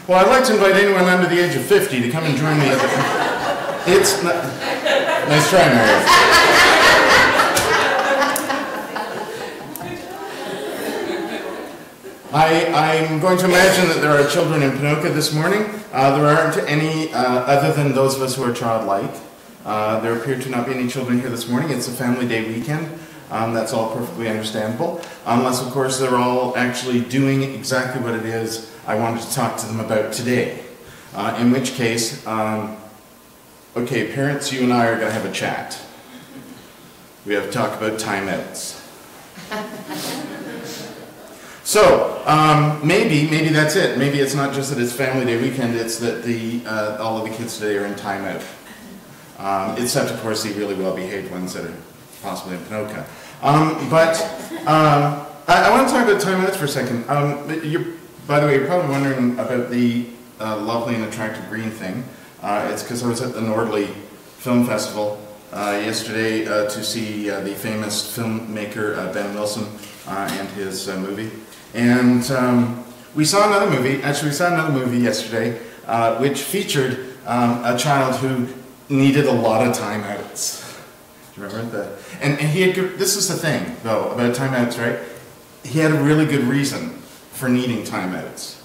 Well, I'd like to invite anyone under the age of 50 to come and join me at the... It's not... Nice try, Mary. I'm going to imagine that there are children in Ponoka this morning. There aren't any other than those of us who are childlike. There appear to not be any children here this morning. It's a family day weekend. That's all perfectly understandable. Unless, of course, they're all actually doing exactly what it is I wanted to talk to them about today. In which case, okay, parents, you and I are going to have a chat. We have to talk about timeouts. So, maybe that's it. Maybe it's not just that it's family day weekend, it's that all of the kids today are in timeout. Except, of course, the really well-behaved ones that are possibly in Ponoka. I want to talk about timeouts for a second. By the way, you're probably wondering about the lovely and attractive green thing. It's because I was at the Nordley Film Festival yesterday to see the famous filmmaker Ben Wilson and his movie. And we saw another movie yesterday which featured a child who needed a lot of timeouts. Do you remember that? And he had, this is the thing, though, about timeouts, right? He had a really good reason for needing timeouts.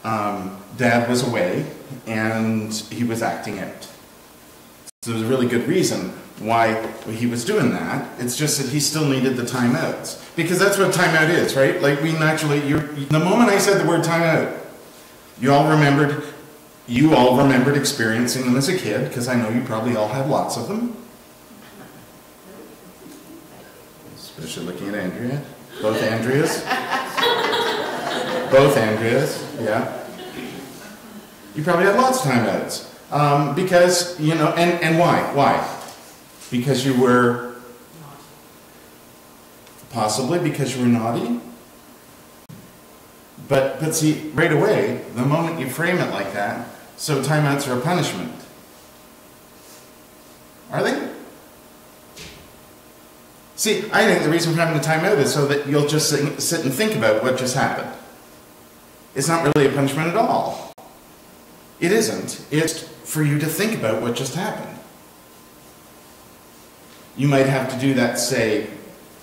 Dad was away, and he was acting out. So there was a really good reason why he was doing that. It's just that he still needed the timeouts. Because that's what timeout is, right? Like, we naturally, the moment I said the word timeout, you all remembered experiencing them as a kid, because I know you probably all had lots of them. Especially looking at Andrea. Both Andreas. Both Andreas, yeah. You probably had lots of timeouts. Because, you know, and why? Why? Because you were, possibly because you were naughty. But see, right away, the moment you frame it like that, so timeouts are a punishment. Are they? See, I think the reason for having a timeout is so that you'll just sit and think about what just happened. It's not really a punishment at all. It isn't. It's for you to think about what just happened. You might have to do that, say,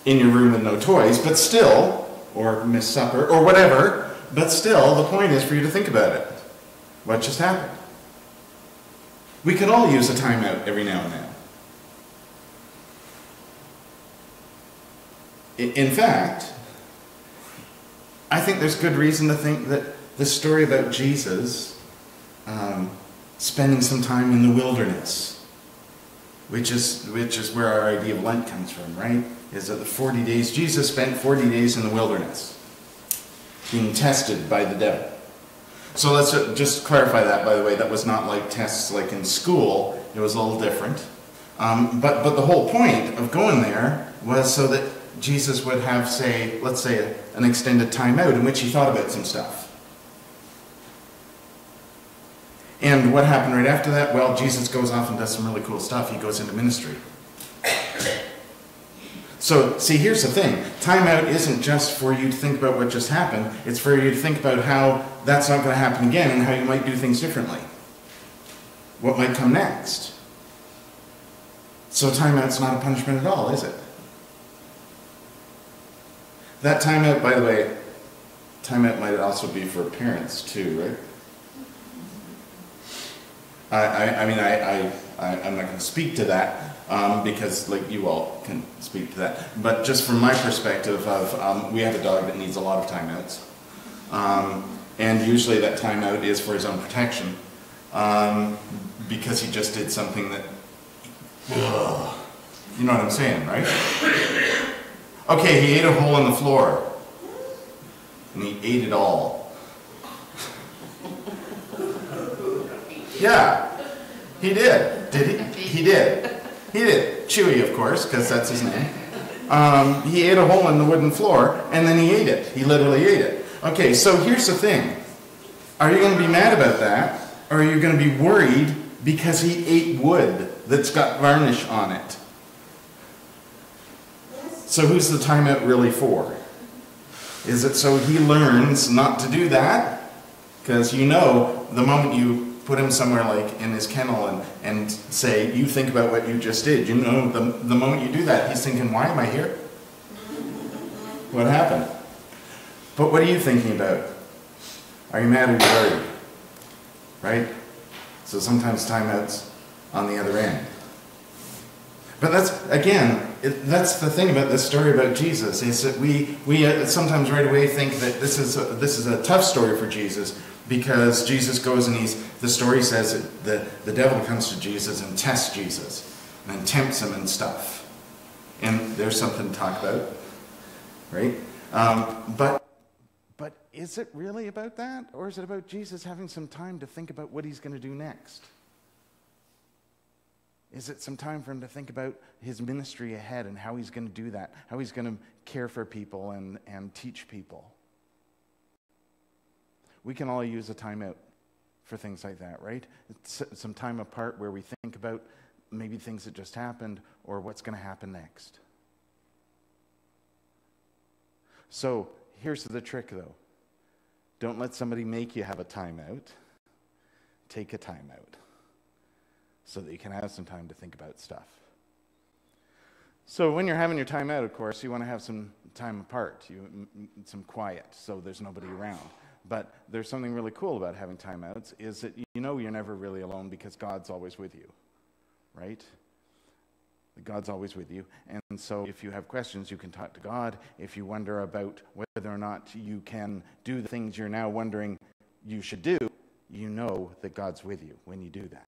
in your room with no toys, but still, or miss supper, or whatever, but still, the point is for you to think about it. What just happened? We could all use a timeout every now and then. In fact, I think there's good reason to think that the story about Jesus spending some time in the wilderness, which is where our idea of Lent comes from, right? Is that the 40 days, Jesus spent 40 days in the wilderness, being tested by the devil. So let's just clarify that, by the way. That was not like tests like in school. It was a little different. But the whole point of going there was so that Jesus would have, say, let's say, an extended time out in which he thought about some stuff. And what happened right after that? Well, Jesus goes off and does some really cool stuff. He goes into ministry. So, see, here's the thing. Time out isn't just for you to think about what just happened. It's for you to think about how that's not going to happen again and how you might do things differently. What might come next. So time out's not a punishment at all, is it? That time out, by the way, time out might also be for parents too, right? I'm not going to speak to that because, like, you all can speak to that. But just from my perspective of, we have a dog that needs a lot of timeouts. And usually that timeout is for his own protection because he just did something that, you know what I'm saying, right? Okay, he ate a hole in the floor. And he ate it all. Yeah, he did. Did he? He did. He did. Chewy, of course, because that's his name. He ate a hole in the wooden floor, and then he ate it. He literally ate it. Okay, so here's the thing. Are you going to be mad about that, or are you going to be worried because he ate wood that's got varnish on it? So who's the timeout really for? Is it so he learns not to do that? Because you know the moment you put him somewhere like in his kennel and say, you think about what you just did, you know the moment you do that, he's thinking, why am I here? What happened? But what are you thinking about? Are you mad or worried? Right? So sometimes timeout's on the other end. But that's the thing about this story about Jesus, is that we sometimes right away think that this is a tough story for Jesus, because Jesus goes and the story says that the devil comes to Jesus and tests Jesus and tempts him and stuff. And there's something to talk about, right? But is it really about that? Or is it about Jesus having some time to think about what he's going to do next? Is it some time for him to think about his ministry ahead and how he's going to do that, how he's going to care for people and teach people? We can all use a timeout for things like that, right? It's some time apart where we think about maybe things that just happened or what's going to happen next. So here's the trick, though. Don't let somebody make you have a timeout. Take a timeout so that you can have some time to think about stuff. So when you're having your timeout, of course, you want to have some time apart, some quiet, so there's nobody around. But there's something really cool about having timeouts, is that you know you're never really alone because God's always with you, right? God's always with you. And so if you have questions, you can talk to God. If you wonder about whether or not you can do the things you're now wondering you should do, you know that God's with you when you do that.